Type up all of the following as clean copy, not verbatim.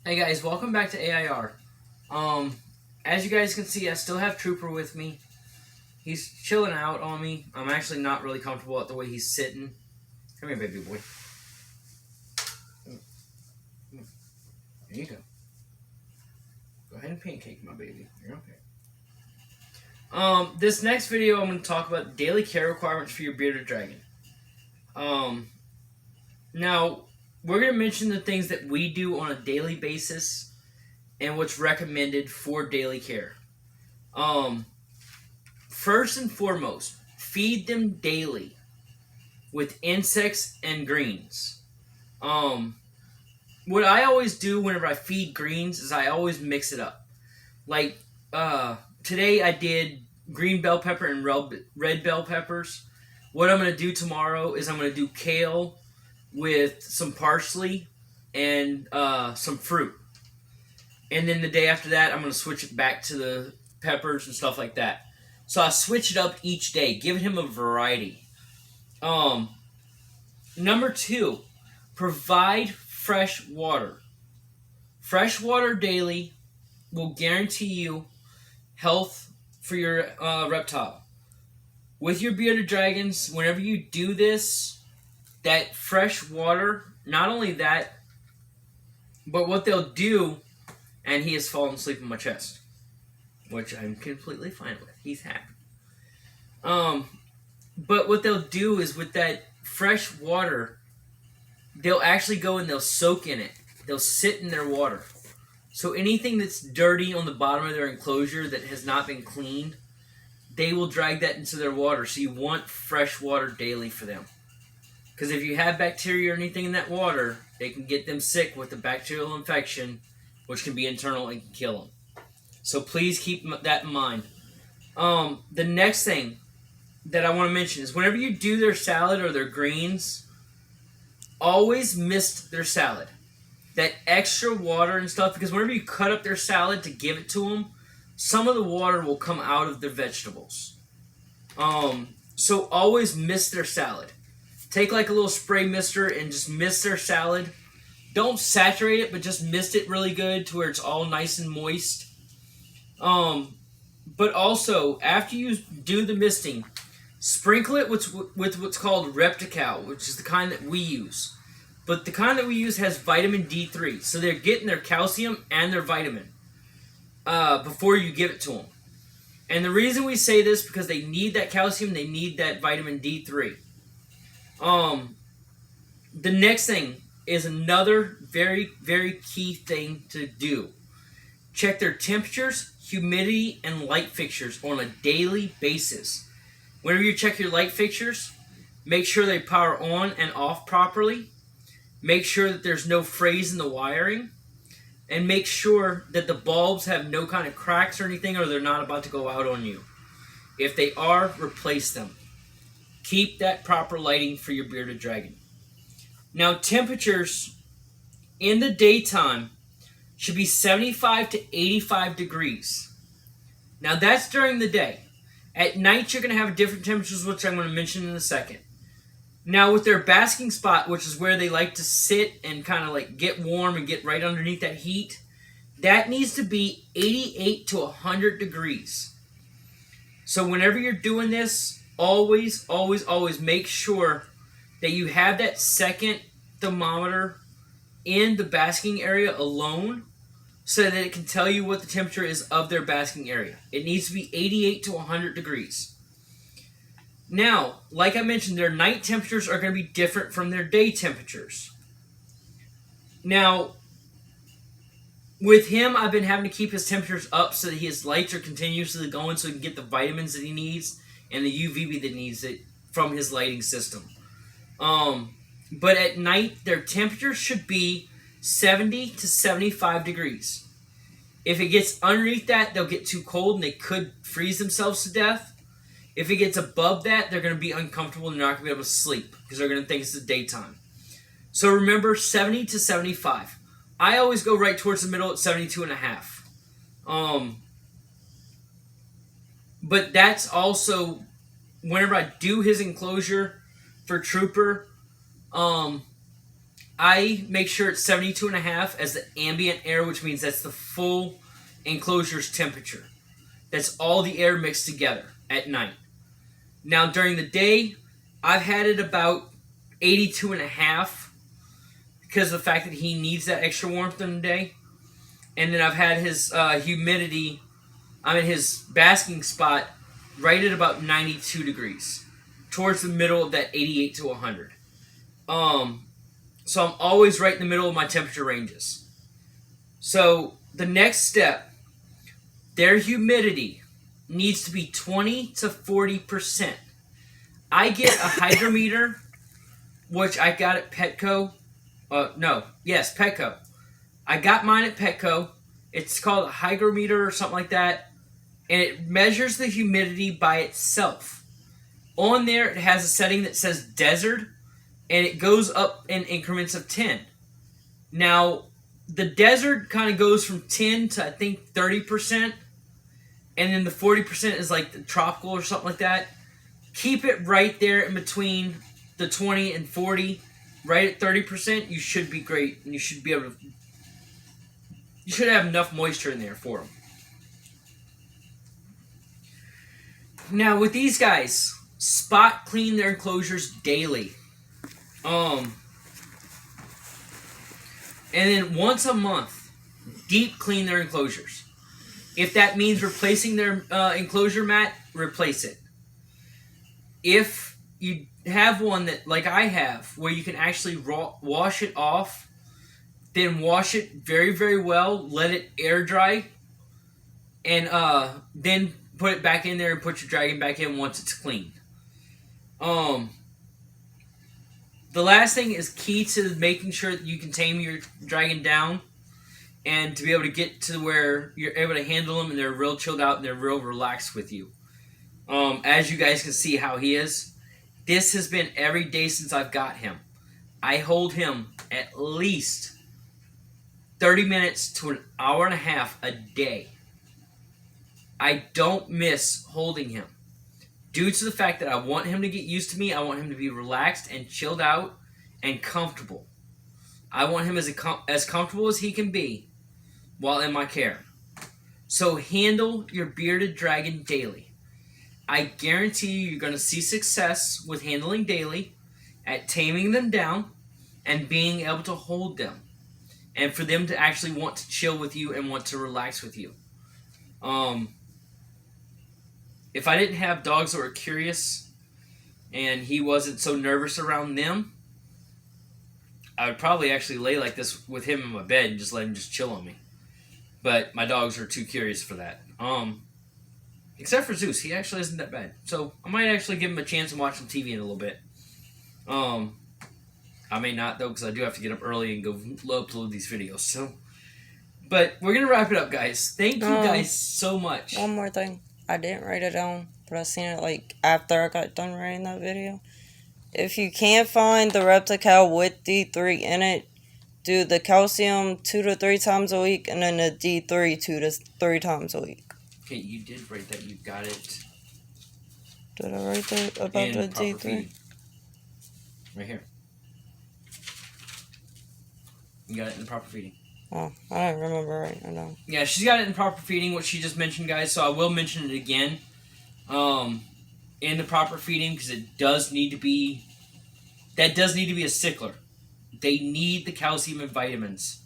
Hey guys, welcome back to AIR. Um, as you guys can see, I still have Trooper with me. He's chilling out on me. I'm actually not really comfortable with the way he's sitting. Come here, baby boy. There you go. Go ahead and pancake my baby. You're okay. This next video, I'm going to talk about daily care requirements for your bearded dragon. Um, now we're going to mention the things that we do on a daily basis and what's recommended for daily care. Um, First and foremost, feed them daily with insects and greens. Um, what I always do whenever I feed greens is I always mix it up. Like today I did green bell pepper and red bell peppers. What I'm gonna do tomorrow is I'm gonna do kale with some parsley and some fruit. And then the day after that, I'm gonna switch it back to the peppers and stuff like that. So I switch it up each day, giving him a variety. Um, Number two, provide fresh water. Fresh water daily will guarantee you health for your reptile. With your bearded dragons, whenever you do this, that fresh water, not only that, but what they'll do, and he has fallen asleep on my chest, which I'm completely fine with. He's happy. Um, but what they'll do is with that fresh water, they'll actually go and they'll soak in it. They'll sit in their water. So anything that's dirty on the bottom of their enclosure that has not been cleaned, they will drag that into their water. So you want fresh water daily for them. Because if you have bacteria or anything in that water, they can get them sick with a bacterial infection, which can be internal and can kill them. So please keep that in mind. The next thing that I want to mention is whenever you do their salad or their greens, always mist their salad. That extra water and stuff, because whenever you cut up their salad to give it to them, some of the water will come out of their vegetables. So always mist their salad. Take like a little spray mister and just mist their salad. Don't saturate it, but just mist it really good to where it's all nice and moist. But also, after you do the misting, sprinkle it with what's called Reptical, which is the kind that we use. But the kind that we use has vitamin D3, so they're getting their calcium and their vitamin before you give it to them. And the reason we say this because they need that calcium, they need that vitamin D3. The next thing is another very, very key thing to do. Check their temperatures, humidity, and light fixtures on a daily basis. Whenever you check your light fixtures, make sure they power on and off properly. Make sure that there's no frays in the wiring. And make sure that the bulbs have no kind of cracks or anything, or they're not about to go out on you. If they are, replace them. Keep that proper lighting for your bearded dragon. Now, temperatures in the daytime should be 75 to 85 degrees. Now, that's during the day. At night, you're going to have different temperatures, which I'm going to mention in a second. Now, with their basking spot, which is where they like to sit and kind of like get warm and get right underneath that heat, that needs to be 88 to 100 degrees. So whenever you're doing this, always, always, always make sure that you have that second thermometer in the basking area alone so that it can tell you what the temperature is of their basking area. It needs to be 88 to 100 degrees. Now, like I mentioned, their night temperatures are going to be different from their day temperatures. Now, with him, I've been having to keep his temperatures up so that his lights are continuously going so he can get the vitamins that he needs and the UVB that he needs it from his lighting system. But at night, their temperatures should be 70 to 75 degrees. If it gets underneath that, they'll get too cold and they could freeze themselves to death. If it gets above that, they're going to be uncomfortable and they're not going to be able to sleep because they're going to think it's the daytime. So remember, 70 to 75. I always go right towards the middle at 72 and a half. But that's also, whenever I do his enclosure for Trooper, I I make sure it's 72.5 as the ambient air, which means that's the full enclosure's temperature. That's all the air mixed together at night. Now, during the day, I've had it about 82.5 because of the fact that he needs that extra warmth in the day. And then I've had his humidity, his basking spot right at about 92 degrees, towards the middle of that 88 to 100. So I'm always right in the middle of my temperature ranges. So the next step, their humidity needs to be 20 to 40%. I get a hygrometer, which I got at Petco. Petco. I got mine at Petco. It's called a hygrometer or something like that. And it measures the humidity by itself. On there, it has a setting that says desert, and it goes up in increments of 10. Now, the desert kind of goes from 10 to, I think, 30%. And then the 40% is like the tropical or something like that. Keep it right there in between the 20 and 40. Right at 30%, you should be great. And you should be able to... You should have enough moisture in there for them. Now, with these guys, spot clean their enclosures daily. And then once a month, deep clean their enclosures. If that means replacing their enclosure mat, replace it. If you have one that, like I have, where you can actually wash it off, then wash it very, very well, let it air dry, and then put it back in there and put your dragon back in once it's clean. The last thing is key to making sure that you can tame your dragon down and to be able to get to where you're able to handle them and they're real chilled out and they're real relaxed with you. As you guys can see how he is, this has been every day since I've got him. I hold him at least 30 minutes to an hour and a half a day. I don't miss holding him. Due to the fact that I want him to get used to me, I want him to be relaxed and chilled out and comfortable. I want him as comfortable as he can be while in my care. So handle your bearded dragon daily. I guarantee you're going to see success with handling daily, at taming them down, and being able to hold them. And for them to actually want to chill with you and want to relax with you. If I didn't have dogs that were curious and he wasn't so nervous around them, I would probably actually lay like this with him in my bed and just let him just chill on me. But my dogs are too curious for that. Except for Zeus, he actually isn't that bad. So I might actually give him a chance and watch some TV in a little bit. I may not though, because I do have to get up early and go upload these videos. So, but we're gonna wrap it up, guys. Thank you guys so much. One more thing. I didn't write it down, but I seen it like after I got done writing that video. If you can't find the Reptical with D3 in it, do the calcium 2 to 3 times a week, and then the D3 2 to 3 times a week. Okay, you did write that. You got it. Did I write that about the D3? Feeding. Right here. You got it in the proper feeding. Oh, I don't remember right now. Yeah, she's got it in proper feeding, what she just mentioned, guys. So I will mention it again. In the proper feeding, because it does need to be. That does need to be a sickler. They need the calcium and vitamins.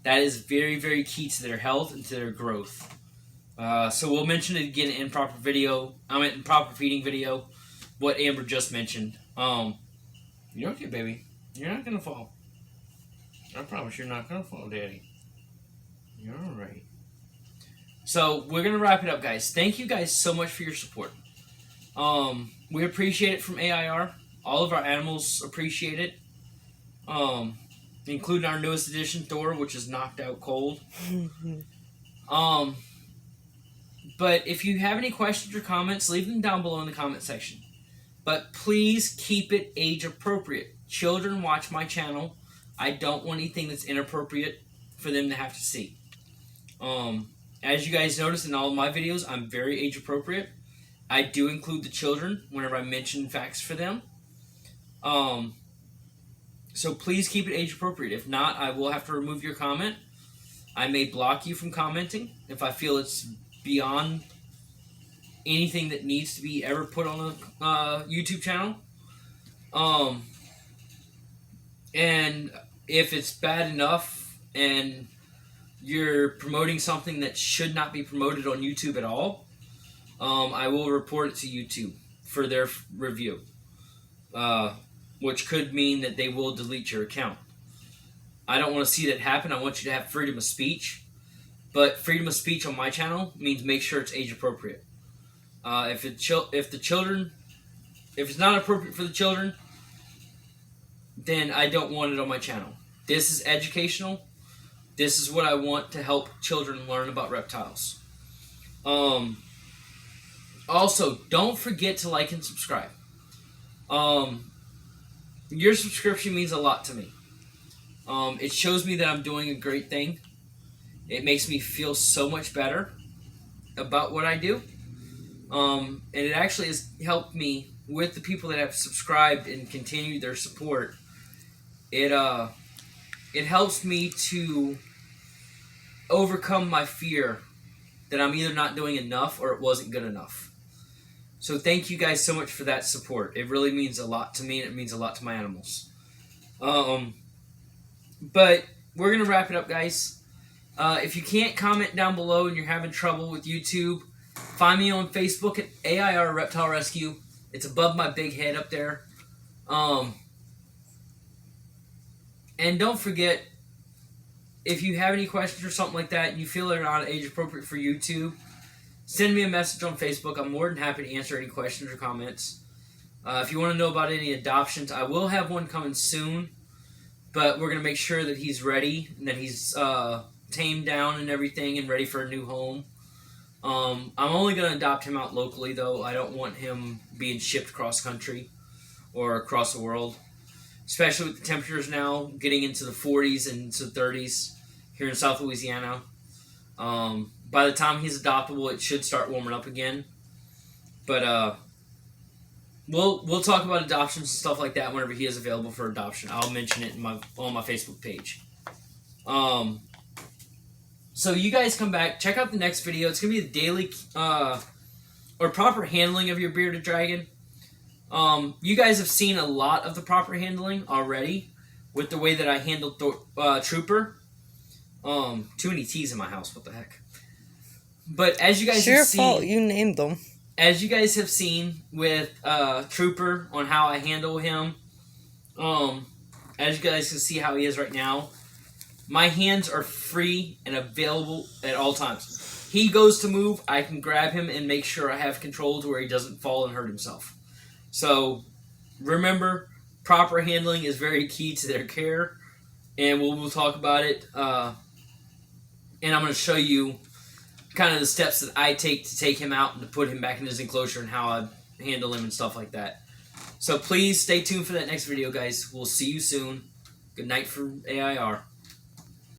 That is very, very key to their health and to their growth. So we'll mention it again in proper feeding video. What Amber just mentioned. You're okay, baby. You're not gonna fall. I promise you're not gonna fall, Daddy. You're alright. So we're gonna wrap it up, guys. Thank you guys so much for your support. We appreciate it from AIR. All of our animals appreciate it. Including our newest addition, Thor, which is knocked out cold. But if you have any questions or comments, leave them down below in the comment section. But please keep it age appropriate. Children watch my channel. I don't want anything that's inappropriate for them to have to see. As you guys notice in all of my videos, I'm very age appropriate. I do include the children whenever I mention facts for them. So please keep it age appropriate. If not, I will have to remove your comment. I may block you from commenting if I feel it's beyond anything that needs to be ever put on a YouTube channel. And if it's bad enough and you're promoting something that should not be promoted on YouTube at all, I will report it to YouTube for their review, which could mean that they will delete your account. I don't want to see that happen. I want you to have freedom of speech, but freedom of speech on my channel means make sure it's age appropriate. If it's not appropriate for the children, then I don't want it on my channel. This is educational. This is what I want to help children learn about reptiles. Also, don't forget to like and subscribe. Your subscription means a lot to me. It shows me that I'm doing a great thing. It makes me feel so much better about what I do. And it actually has helped me with the people that have subscribed and continued their support. It helps me to overcome my fear that I'm either not doing enough or it wasn't good enough. So thank you guys so much for that support. It really means a lot to me, and it means a lot to my animals. But we're going to wrap it up, guys. If you can't comment down below and you're having trouble with YouTube, find me on Facebook at AIR Reptile Rescue. It's above my big head up there. And don't forget, if you have any questions or something like that and you feel they're not age appropriate for YouTube, send me a message on Facebook. I'm more than happy to answer any questions or comments. If you want to know about any adoptions, I will have one coming soon, but we're going to make sure that he's ready and that he's tamed down and everything and ready for a new home. I'm only going to adopt him out locally, though. I don't want him being shipped cross country or across the world, especially with the temperatures now getting into the 40s and into the 30s here in South Louisiana. By the time he's adoptable, it should start warming up again. But we'll talk about adoptions and stuff like that whenever he is available for adoption. I'll mention it on my Facebook page. So you guys come back, check out the next video. It's gonna be a daily or proper handling of your bearded dragon. You guys have seen a lot of the proper handling already with the way that I handled Trooper. Too many T's in my house. What the heck? But as you guys have seen, fault. You named them. As you guys have seen with Trooper on how I handle him, as you guys can see how he is right now, my hands are free and available at all times. He goes to move, I can grab him and make sure I have control to where he doesn't fall and hurt himself. So remember, proper handling is very key to their care, and we'll talk about it. And I'm going to show you kind of the steps that I take to take him out and to put him back in his enclosure and how I handle him and stuff like that. So please stay tuned for that next video, guys. We'll see you soon. Good night from AIR.